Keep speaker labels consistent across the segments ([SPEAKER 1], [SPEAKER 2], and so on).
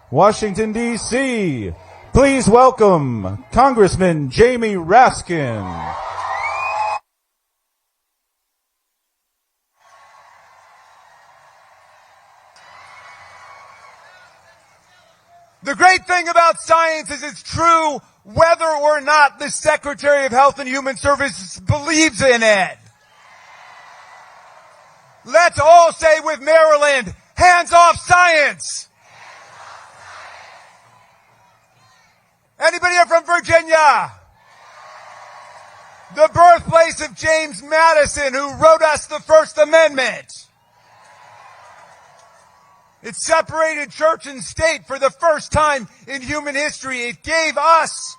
[SPEAKER 1] Washington, D.C., please welcome Congressman Jamie Raskin.
[SPEAKER 2] The great thing about science is it's true whether or not the Secretary of Health and Human Services believes in it. Let's all say with Maryland, hands off science. Anybody here from Virginia? The birthplace of James Madison, who wrote us the First Amendment. It separated church and state for the first time in human history. It gave us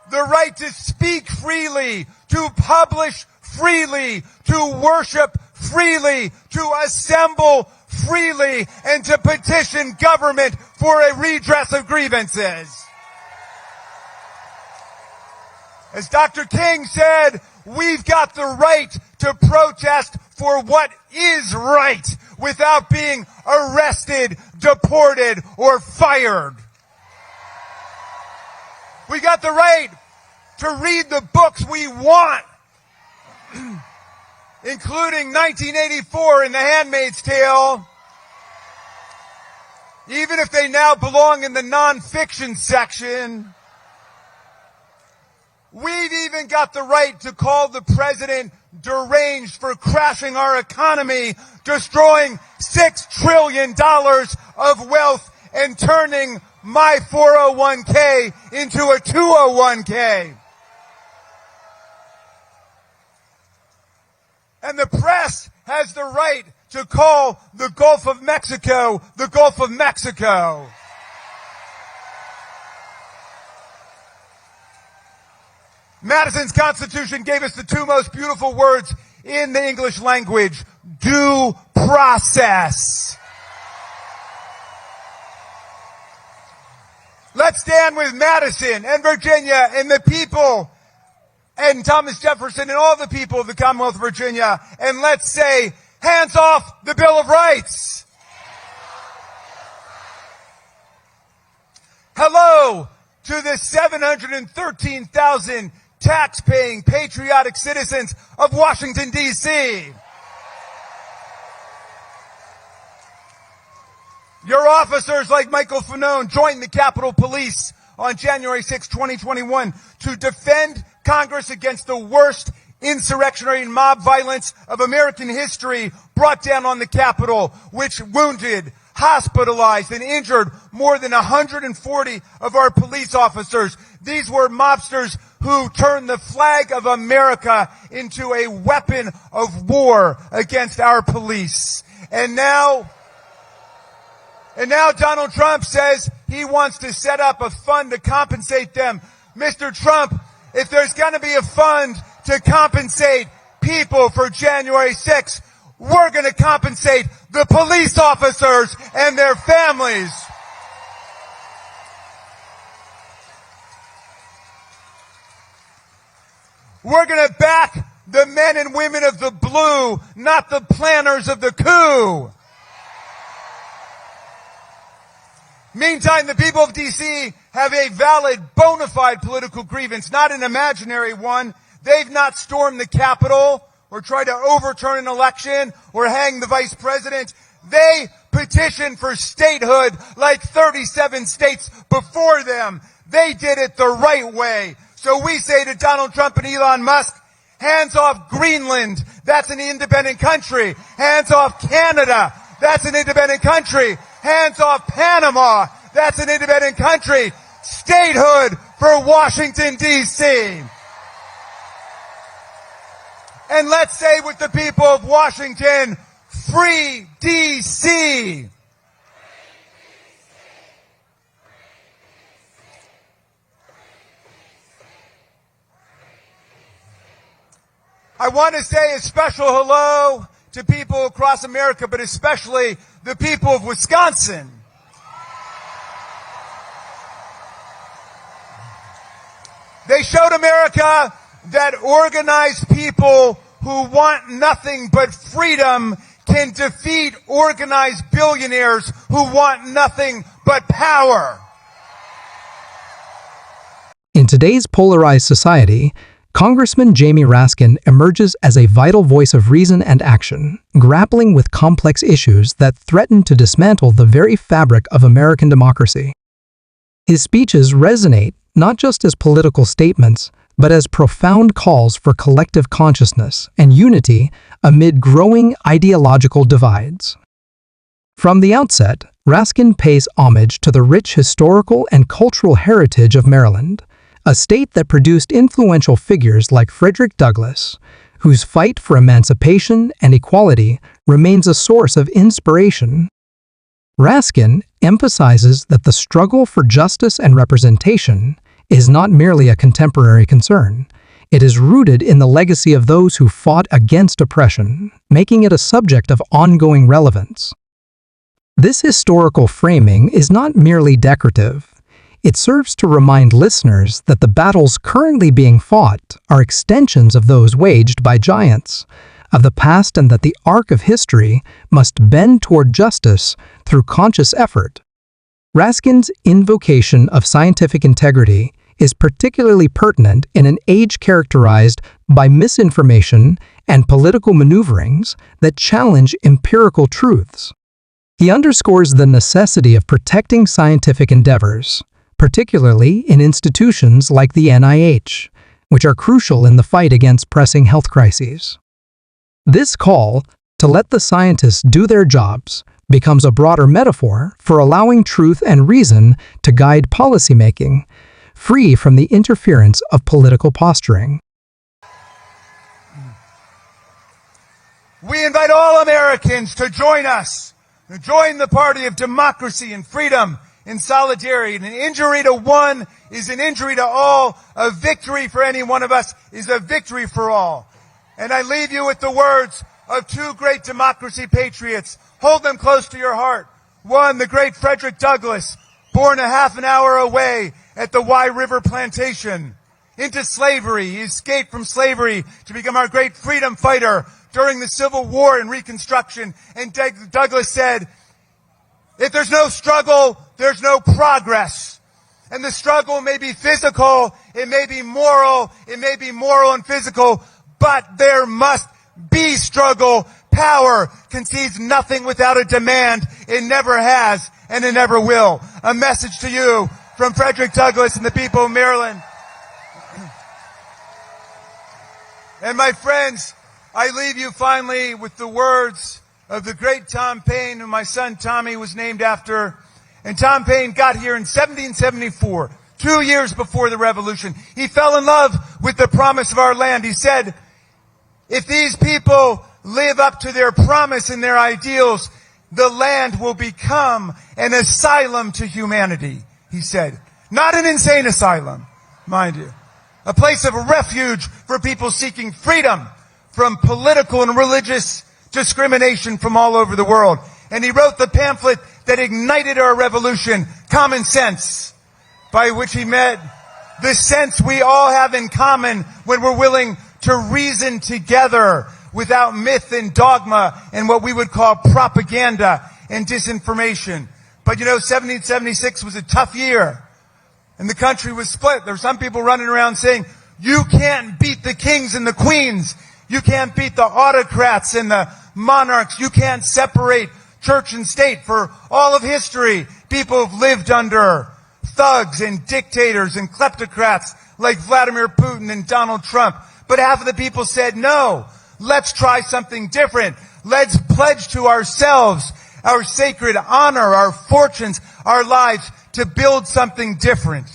[SPEAKER 2] the right to speak freely, to publish freely, to worship freely, to assemble freely, and to petition government for a redress of grievances. As Dr. King said, we've got the right to protest for what is right without being arrested, deported, or fired. We got the right to read the books we want, including 1984 and The Handmaid's Tale, even if they now belong in the nonfiction section. We've even got the right to call the president deranged for crashing our economy, destroying $6 trillion of wealth, and turning my 401k into a 201k. And the press has the right to call the Gulf of Mexico the Gulf of Mexico. Madison's Constitution gave us the two most beautiful words in the English language: due process. Let's stand with Madison and Virginia and the people and Thomas Jefferson and all the people of the Commonwealth of Virginia, and let's say, hands off the Bill of Rights. Hello to the 713,000 tax-paying, patriotic citizens of Washington, D.C. Your officers, like Michael Fanone, joined the Capitol Police on January 6, 2021, to defend Congress against the worst insurrectionary and mob violence of American history brought down on the Capitol, which wounded, hospitalized, and injured more than 140 of our police officers. These were mobsters who turned the flag of America into a weapon of war against our police. And now Donald Trump says he wants to set up a fund to compensate them. Mr. Trump, if there's going to be a fund to compensate people for January 6th, we're going to compensate the police officers and their families. We're going to back the men and women of the blue, not the planners of the coup. Meantime, the people of D.C. have a valid, bona fide political grievance, not an imaginary one. They've not stormed the Capitol or tried to overturn an election or hang the vice president. They petitioned for statehood like 37 states before them. They did it the right way. So we say to Donald Trump and Elon Musk, hands off Greenland. That's an independent country. Hands off Canada. That's an independent country. Hands off Panama. That's an independent country. Statehood for Washington, D.C. And let's say with the people of Washington, free D.C. I want to say a special hello to people across America, but especially the people of Wisconsin. They showed America that organized people who want nothing but freedom can defeat organized billionaires who want nothing but power.
[SPEAKER 3] In today's polarized society, Congressman Jamie Raskin emerges as a vital voice of reason and action, grappling with complex issues that threaten to dismantle the very fabric of American democracy. His speeches resonate not just as political statements, but as profound calls for collective consciousness and unity amid growing ideological divides. From the outset, Raskin pays homage to the rich historical and cultural heritage of Maryland, a state that produced influential figures like Frederick Douglass, whose fight for emancipation and equality remains a source of inspiration. Raskin emphasizes that the struggle for justice and representation is not merely a contemporary concern. It is rooted in the legacy of those who fought against oppression, making it a subject of ongoing relevance. This historical framing is not merely decorative. It serves to remind listeners that the battles currently being fought are extensions of those waged by giants of the past, and that the arc of history must bend toward justice through conscious effort. Raskin's invocation of scientific integrity is particularly pertinent in an age characterized by misinformation and political maneuverings that challenge empirical truths. He underscores the necessity of protecting scientific endeavors, particularly in institutions like the NIH, which are crucial in the fight against pressing health crises. This call to let the scientists do their jobs becomes a broader metaphor for allowing truth and reason to guide policymaking, free from the interference of political posturing.
[SPEAKER 2] We invite all Americans to join us, to join the party of democracy and freedom and solidarity. An injury to one is an injury to all. A victory for any one of us is a victory for all. And I leave you with the words of two great democracy patriots. Hold them close to your heart. One, the great Frederick Douglass, born a half an hour away at the Wye River Plantation into slavery. He escaped from slavery to become our great freedom fighter during the Civil War and Reconstruction. And Douglass said, if there's no struggle, there's no progress. And the struggle may be physical, it may be moral and physical, but there must be struggle. Power concedes nothing without a demand. It never has, and it never will. A message to you from Frederick Douglass and the people of Maryland. And my friends, I leave you finally with the words of the great Tom Paine, who my son Tommy was named after. And Tom Paine got here in 1774, 2 years before the Revolution. He fell in love with the promise of our land. He said, if these people live up to their promise and their ideals, the land will become an asylum to humanity, he said. Not an insane asylum, mind you. A place of refuge for people seeking freedom from political and religious discrimination from all over the world. And he wrote the pamphlet that ignited our revolution, Common Sense, by which he meant the sense we all have in common when we're willing to reason together without myth and dogma and what we would call propaganda and disinformation. But 1776 was a tough year, and the country was split. There were some people running around saying, you can't beat the kings and the queens. You can't beat the autocrats and the monarchs. You can't separate church and state. For all of history, people have lived under thugs and dictators and kleptocrats like Vladimir Putin and Donald Trump. But half of the people said, no, let's try something different. Let's pledge to ourselves our sacred honor, our fortunes, our lives to build something different.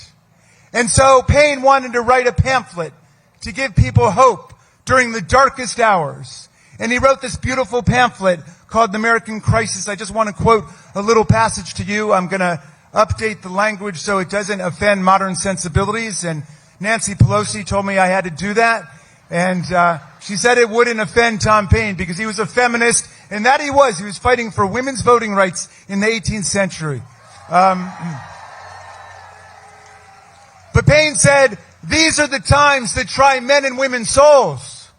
[SPEAKER 2] And so Paine wanted to write a pamphlet to give people hope during the darkest hours. And he wrote this beautiful pamphlet called The American Crisis. I just want to quote a little passage to you. I'm going to update the language so it doesn't offend modern sensibilities. And Nancy Pelosi told me I had to do that. And she said it wouldn't offend Tom Paine because he was a feminist. And that he was. He was fighting for women's voting rights in the 18th century. But Paine said, these are the times that try men and women's souls.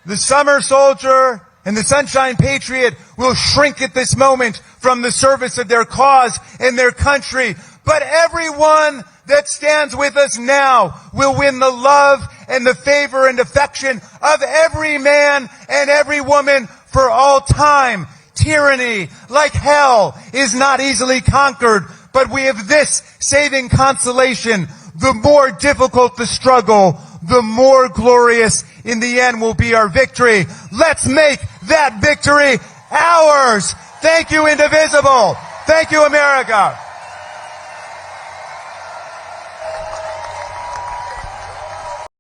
[SPEAKER 2] The summer soldier and the sunshine patriot will shrink at this moment from the service of their cause and their country. But everyone that stands with us now will win the love and the favor and affection of every man and every woman for all time. Tyranny, like hell, is not easily conquered, but we have this saving consolation. The more difficult the struggle, the more glorious in the end will be our victory. Let's make that victory ours. Thank you, indivisible. Thank you, America.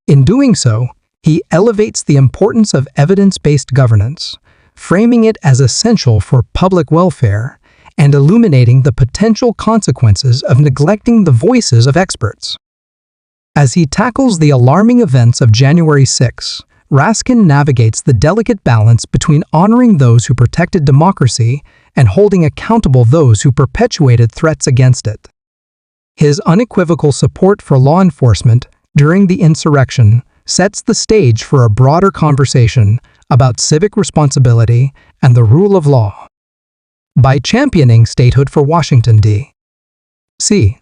[SPEAKER 3] In doing so, he elevates the importance of evidence-based governance, framing it as essential for public welfare and illuminating the potential consequences of neglecting the voices of experts. As he tackles the alarming events of January 6, Raskin navigates the delicate balance between honoring those who protected democracy and holding accountable those who perpetuated threats against it. His unequivocal support for law enforcement during the insurrection sets the stage for a broader conversation about civic responsibility and the rule of law. By championing statehood for Washington, D.C.,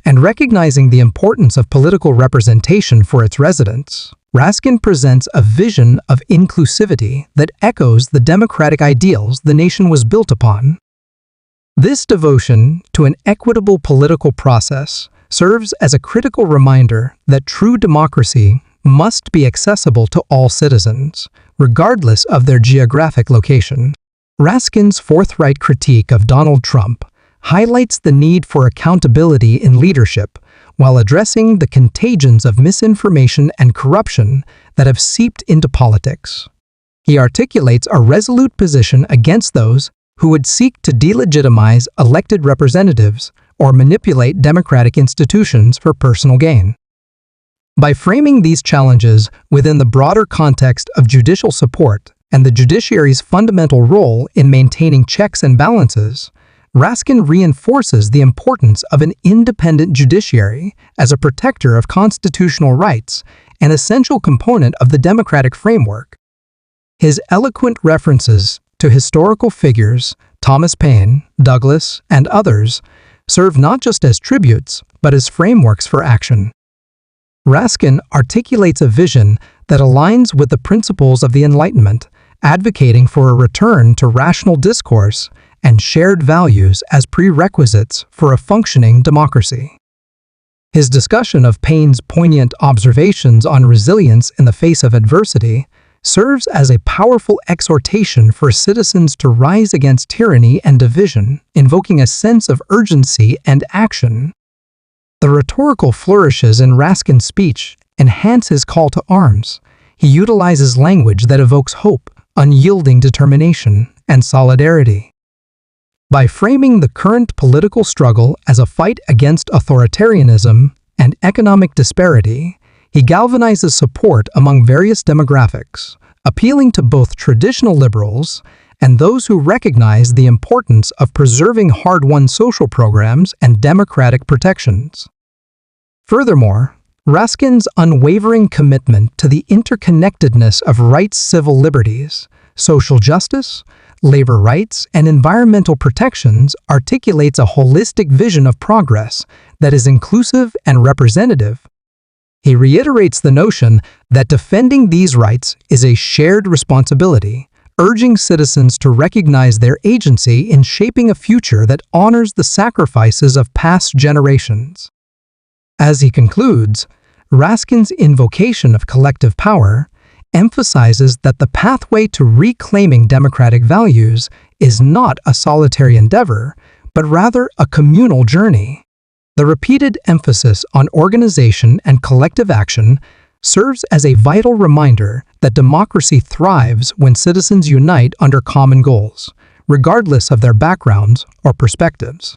[SPEAKER 3] and recognizing the importance of political representation for its residents, Raskin presents a vision of inclusivity that echoes the democratic ideals the nation was built upon. This devotion to an equitable political process serves as a critical reminder that true democracy must be accessible to all citizens, regardless of their geographic location. Raskin's forthright critique of Donald Trump highlights the need for accountability in leadership while addressing the contagions of misinformation and corruption that have seeped into politics. He articulates a resolute position against those who would seek to delegitimize elected representatives or manipulate democratic institutions for personal gain. By framing these challenges within the broader context of judicial support and the judiciary's fundamental role in maintaining checks and balances, Raskin reinforces the importance of an independent judiciary as a protector of constitutional rights, an essential component of the democratic framework. His eloquent references to historical figures, Thomas Paine, Douglas, and others, serve not just as tributes, but as frameworks for action. Raskin articulates a vision that aligns with the principles of the Enlightenment, advocating for a return to rational discourse and shared values as prerequisites for a functioning democracy. His discussion of Paine's poignant observations on resilience in the face of adversity serves as a powerful exhortation for citizens to rise against tyranny and division, invoking a sense of urgency and action. The rhetorical flourishes in Raskin's speech enhance his call to arms. He utilizes language that evokes hope, unyielding determination, and solidarity. By framing the current political struggle as a fight against authoritarianism and economic disparity, he galvanizes support among various demographics, appealing to both traditional liberals and those who recognize the importance of preserving hard-won social programs and democratic protections. Furthermore, Raskin's unwavering commitment to the interconnectedness of rights, civil liberties, social justice, labor rights, and environmental protections articulates a holistic vision of progress that is inclusive and representative. He reiterates the notion that defending these rights is a shared responsibility, urging citizens to recognize their agency in shaping a future that honors the sacrifices of past generations. As he concludes, Raskin's invocation of collective power emphasizes that the pathway to reclaiming democratic values is not a solitary endeavor, but rather a communal journey. The repeated emphasis on organization and collective action serves as a vital reminder that democracy thrives when citizens unite under common goals, regardless of their backgrounds or perspectives.